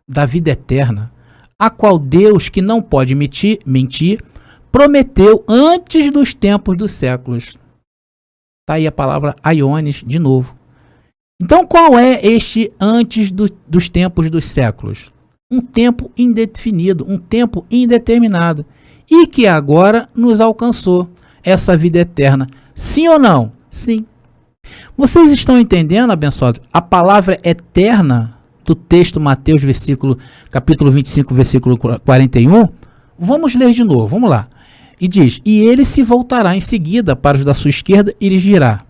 Da vida eterna, a qual Deus, que não pode mentir, prometeu antes dos tempos dos séculos. Tá aí a palavra aiones de novo. Então qual é este antes dos tempos dos séculos? Um tempo indefinido, um tempo indeterminado, e que agora nos alcançou essa vida eterna. Sim ou não? Sim. Vocês estão entendendo, abençoados? A palavra eterna do texto Mateus, capítulo 25, versículo 41. Vamos ler de novo, vamos lá. E diz: e ele se voltará em seguida para os da sua esquerda e lhes dirá: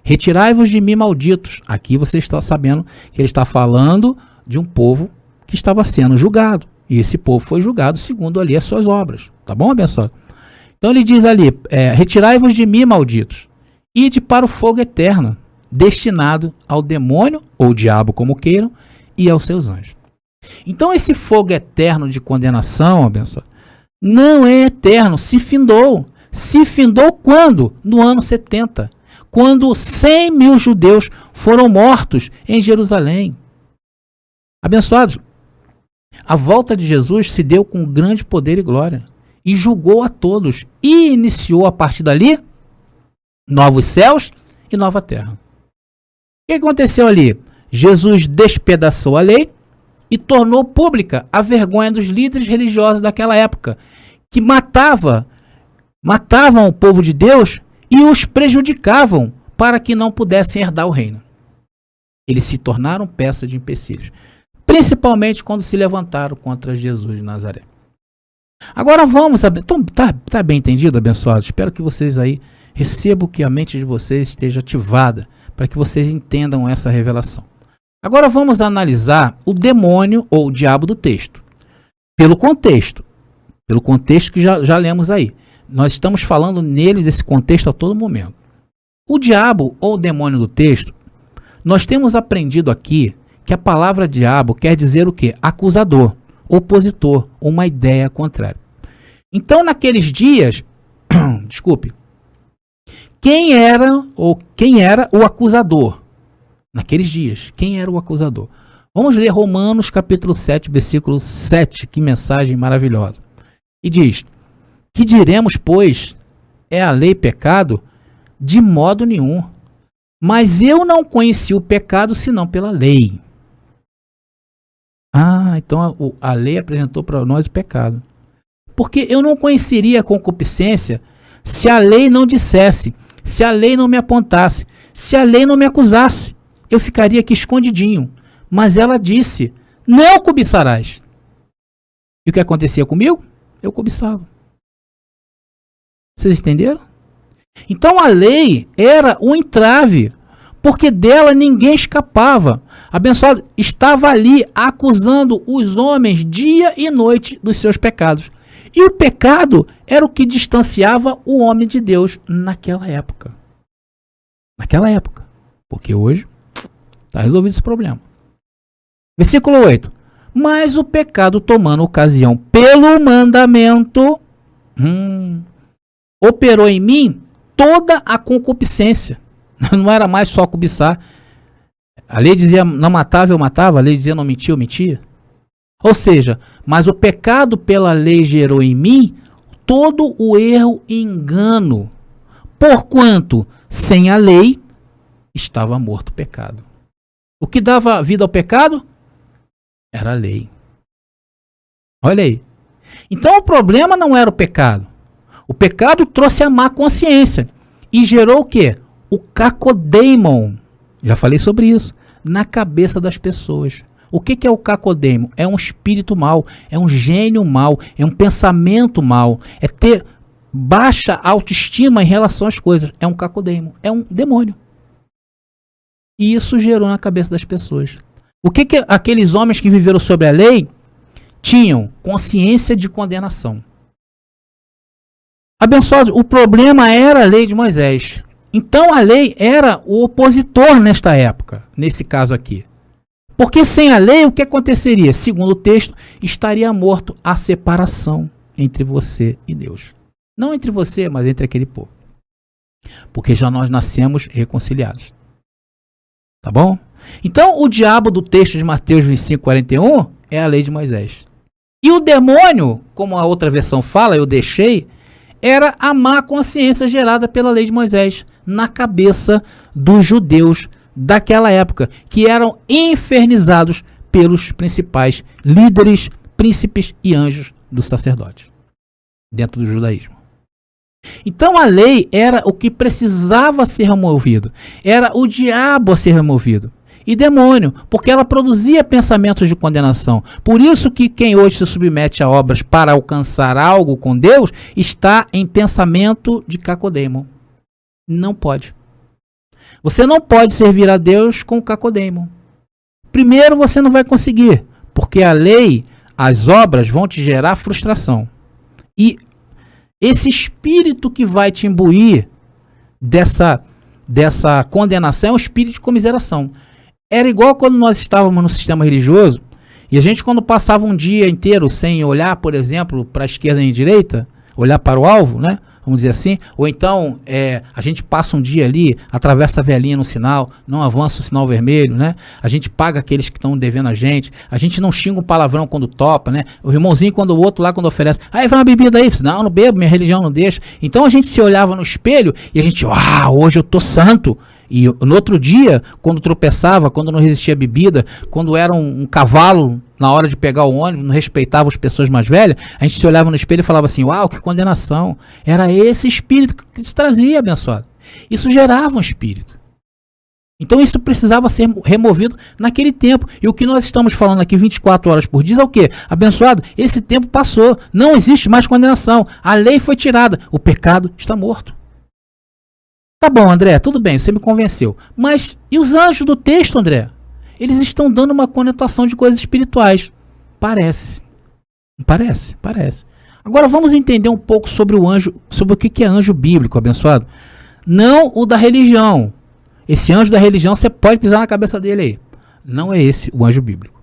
retirai-vos de mim, malditos. Aqui você está sabendo que ele está falando de um povo que estava sendo julgado. E esse povo foi julgado segundo ali as suas obras. Tá bom, abençoado? Então ele diz ali: retirai-vos de mim, malditos, ide para o fogo eterno, destinado ao demônio, ou diabo, como queiram, e aos seus anjos. Então esse fogo eterno de condenação, abençoado, não é eterno, se findou. Se findou quando? No ano 70. Quando 100 mil judeus foram mortos em Jerusalém. Abençoados, a volta de Jesus se deu com grande poder e glória, e julgou a todos, e iniciou a partir dali novos céus e nova terra. O que aconteceu ali? Jesus despedaçou a lei e tornou pública a vergonha dos líderes religiosos daquela época, que matavam o povo de Deus e os prejudicavam para que não pudessem herdar o reino. Eles se tornaram peça de empecilhos, principalmente quando se levantaram contra Jesus de Nazaré. Agora vamos, tá bem entendido, abençoados? Espero que vocês aí recebam, que a mente de vocês esteja ativada, para que vocês entendam essa revelação. Agora vamos analisar o demônio ou o diabo do texto. Pelo contexto que já lemos aí. Nós estamos falando nele desse contexto a todo momento. O diabo ou o demônio do texto, nós temos aprendido aqui que a palavra diabo quer dizer o quê? Acusador, opositor, uma ideia contrária. Então naqueles dias, desculpe, quem era o acusador? Naqueles dias, quem era o acusador? Vamos ler Romanos capítulo 7, versículo 7, que mensagem maravilhosa. E diz: que diremos, pois, é a lei pecado? De modo nenhum. Mas eu não conheci o pecado senão pela lei. Então a lei apresentou para nós o pecado. Porque eu não conheceria a concupiscência se a lei não dissesse, se a lei não me apontasse, se a lei não me acusasse. Eu ficaria aqui escondidinho. Mas ela disse: não cobiçarás. E o que acontecia comigo? Eu cobiçava. Vocês entenderam? Então a lei era um entrave, porque dela ninguém escapava. Abençoado, estava ali acusando os homens dia e noite dos seus pecados. E o pecado era o que distanciava o homem de Deus naquela época. Naquela época. Porque hoje está resolvido esse problema. Versículo 8. Mas o pecado, tomando ocasião pelo mandamento, operou em mim toda a concupiscência. Não era mais só cobiçar. A lei dizia não matava, eu matava. A lei dizia não mentia, eu mentia. Ou seja, mas o pecado pela lei gerou em mim todo o erro e engano. Porquanto, sem a lei, estava morto o pecado. O que dava vida ao pecado? Era a lei. Olha aí. Então o problema não era o pecado. O pecado trouxe a má consciência. E gerou o quê? O cacodeimon. Já falei sobre isso. Na cabeça das pessoas. O que é o cacodemo? É um espírito mau, é um gênio mau, é um pensamento mau, é ter baixa autoestima em relação às coisas. É um cacodemo, é um demônio. E isso gerou na cabeça das pessoas. O que aqueles homens que viveram sobre a lei tinham? Consciência de condenação. Abençoados, o problema era a lei de Moisés. Então a lei era o opositor nesta época, nesse caso aqui. Porque sem a lei, o que aconteceria? Segundo o texto, estaria morto a separação entre você e Deus. Não entre você, mas entre aquele povo. Porque já nós nascemos reconciliados. Tá bom? Então o diabo do texto de Mateus 25:41 é a lei de Moisés. E o demônio, como a outra versão fala, eu deixei, era a má consciência gerada pela lei de Moisés na cabeça dos judeus daquela época, que eram infernizados pelos principais líderes, príncipes e anjos dos sacerdotes dentro do judaísmo. Então a lei era o que precisava ser removido, era o diabo a ser removido. E demônio, porque ela produzia pensamentos de condenação. Por isso que quem hoje se submete a obras para alcançar algo com Deus, está em pensamento de cacodemo. Não pode. Você não pode servir a Deus com cacodemo. Primeiro você não vai conseguir, porque a lei, as obras vão te gerar frustração. E esse espírito que vai te imbuir dessa condenação é o espírito de comiseração. Era igual quando nós estávamos no sistema religioso e a gente, quando passava um dia inteiro sem olhar, por exemplo, para a esquerda e a direita, olhar para o alvo, né? Vamos dizer assim, ou então a gente passa um dia ali, atravessa a velhinha no sinal, não avança o sinal vermelho, né? A gente paga aqueles que estão devendo a gente não xinga um palavrão quando topa, né? O irmãozinho quando o outro lá, quando oferece, aí vai uma bebida aí, não bebo, minha religião não deixa. Então a gente se olhava no espelho e a gente, hoje eu tô santo. E no outro dia, quando tropeçava, quando não resistia à bebida, quando era um cavalo na hora de pegar o ônibus, não respeitava as pessoas mais velhas, a gente se olhava no espelho e falava assim, uau, que condenação. Era esse espírito que se trazia, abençoado. Isso gerava um espírito. Então isso precisava ser removido naquele tempo. E o que nós estamos falando aqui 24 horas por dia é o quê? Abençoado, esse tempo passou, não existe mais condenação. A lei foi tirada, o pecado está morto. Tá bom, André, tudo bem, você me convenceu. Mas e os anjos do texto, André? Eles estão dando uma conotação de coisas espirituais. Parece. Agora vamos entender um pouco sobre o anjo, sobre o que é anjo bíblico, abençoado. Não o da religião. Esse anjo da religião, você pode pisar na cabeça dele aí. Não é esse o anjo bíblico.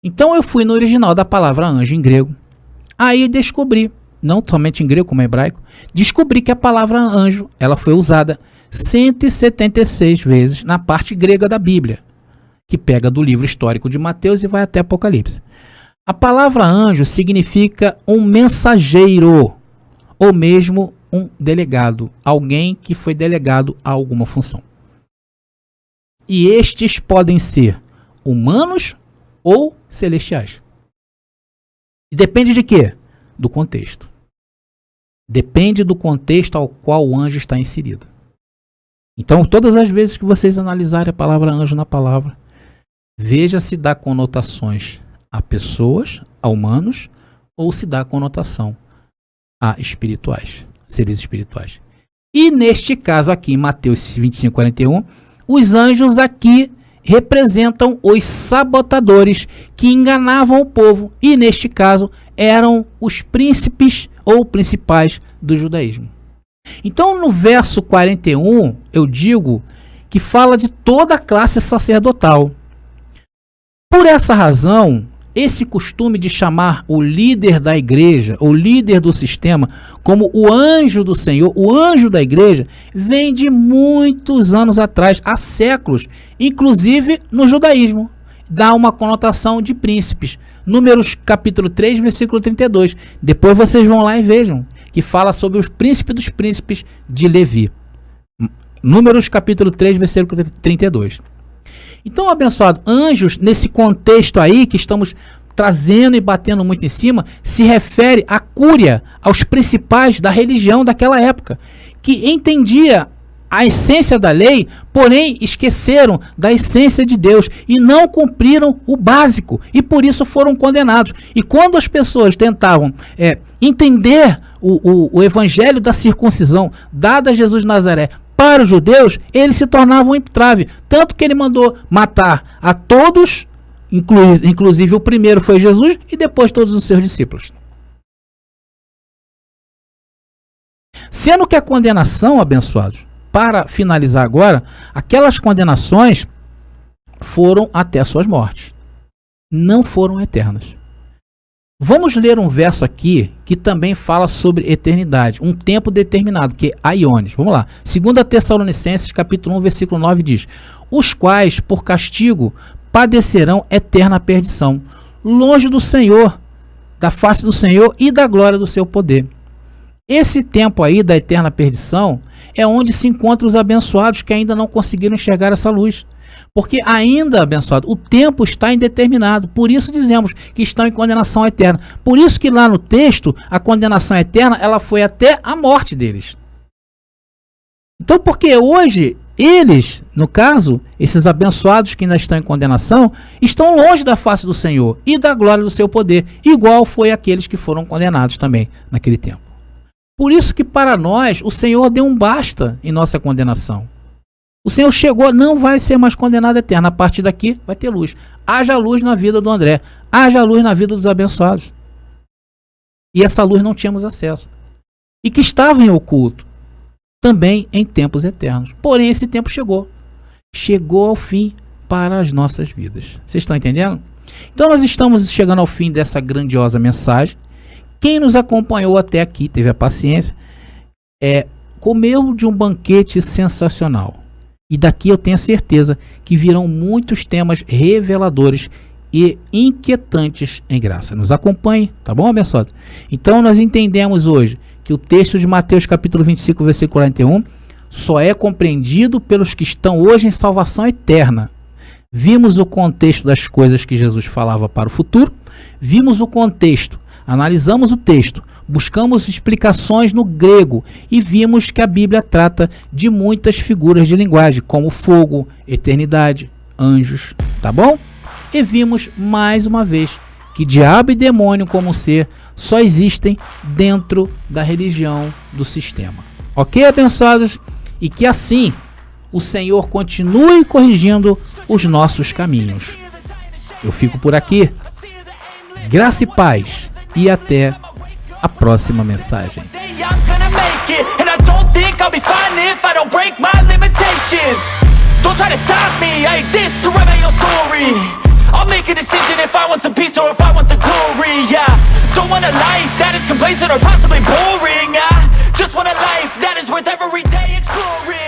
Então eu fui no original da palavra anjo em grego. Aí descobri, não somente em grego como em hebraico, descobri que a palavra anjo, ela foi usada 176 vezes na parte grega da Bíblia, que pega do livro histórico de Mateus e vai até Apocalipse. A palavra anjo significa um mensageiro, ou mesmo um delegado, alguém que foi delegado a alguma função. E estes podem ser humanos ou celestiais. E depende de quê? Do contexto. Depende do contexto ao qual o anjo está inserido. Então, todas as vezes que vocês analisarem a palavra anjo na palavra, veja se dá conotações a pessoas, a humanos, ou se dá conotação a espirituais, seres espirituais. E neste caso aqui, em Mateus 25:41, os anjos aqui representam os sabotadores que enganavam o povo, e neste caso eram os príncipes ou principais do judaísmo. Então no verso 41 eu digo que fala de toda a classe sacerdotal. Por essa razão, esse costume de chamar o líder da igreja, o líder do sistema, como o anjo do Senhor, o anjo da igreja, vem de muitos anos atrás, há séculos, inclusive no judaísmo. Dá uma conotação de príncipes. Números capítulo 3, versículo 32. Depois vocês vão lá e vejam, que fala sobre os príncipes dos príncipes de Levi. Números capítulo 3, versículo 32. Então, abençoado, anjos, nesse contexto aí que estamos trazendo e batendo muito em cima, se refere à cúria, aos principais da religião daquela época, que entendia a essência da lei, porém esqueceram da essência de Deus e não cumpriram o básico e por isso foram condenados. E quando as pessoas tentavam entender o evangelho da circuncisão dada a Jesus de Nazaré para os judeus, eles se tornavam um entrave, tanto que ele mandou matar a todos, inclusive o primeiro foi Jesus e depois todos os seus discípulos. Sendo que a condenação, abençoados, para finalizar agora, aquelas condenações foram até as suas mortes. Não foram eternas. Vamos ler um verso aqui que também fala sobre eternidade, um tempo determinado, que é aiones. Vamos lá. 2 Tessalonicenses, capítulo 1, versículo 9 diz: os quais, por castigo, padecerão eterna perdição, longe do Senhor, da face do Senhor e da glória do seu poder. Esse tempo aí da eterna perdição é onde se encontram os abençoados que ainda não conseguiram enxergar essa luz. Porque ainda, abençoado, o tempo está indeterminado. Por isso dizemos que estão em condenação eterna. Por isso que lá no texto, a condenação eterna, ela foi até a morte deles. Então, porque hoje, eles, no caso, esses abençoados que ainda estão em condenação, estão longe da face do Senhor e da glória do seu poder, igual foi aqueles que foram condenados também naquele tempo. Por isso que para nós o Senhor deu um basta em nossa condenação. O Senhor chegou, não vai ser mais condenado eterno. A partir daqui vai ter luz. Haja luz na vida do André. Haja luz na vida dos abençoados. E essa luz não tínhamos acesso. E que estava em oculto. Também em tempos eternos. Porém esse tempo chegou. Chegou ao fim para as nossas vidas. Vocês estão entendendo? Então nós estamos chegando ao fim dessa grandiosa mensagem. Quem nos acompanhou até aqui, teve a paciência, comeu de um banquete sensacional. E daqui eu tenho certeza que virão muitos temas reveladores e inquietantes em graça. Nos acompanhe, tá bom, abençoado? Então nós entendemos hoje que o texto de Mateus capítulo 25, versículo 41, só é compreendido pelos que estão hoje em salvação eterna. Vimos o contexto das coisas que Jesus falava para o futuro, vimos o contexto, analisamos o texto, buscamos explicações no grego e vimos que a Bíblia trata de muitas figuras de linguagem, como fogo, eternidade, anjos, tá bom? E vimos mais uma vez que diabo e demônio como ser só existem dentro da religião do sistema. Ok, abençoados? E que assim o Senhor continue corrigindo os nossos caminhos. Eu fico por aqui. Graça e paz. E até a próxima mensagem. Don't try to stop me, I exist to write my own story. I'll make a decision if I want some peace or if I want the glory. Yeah, don't want a life that is complacent or possibly boring. I just want a life that is worth every day exploring.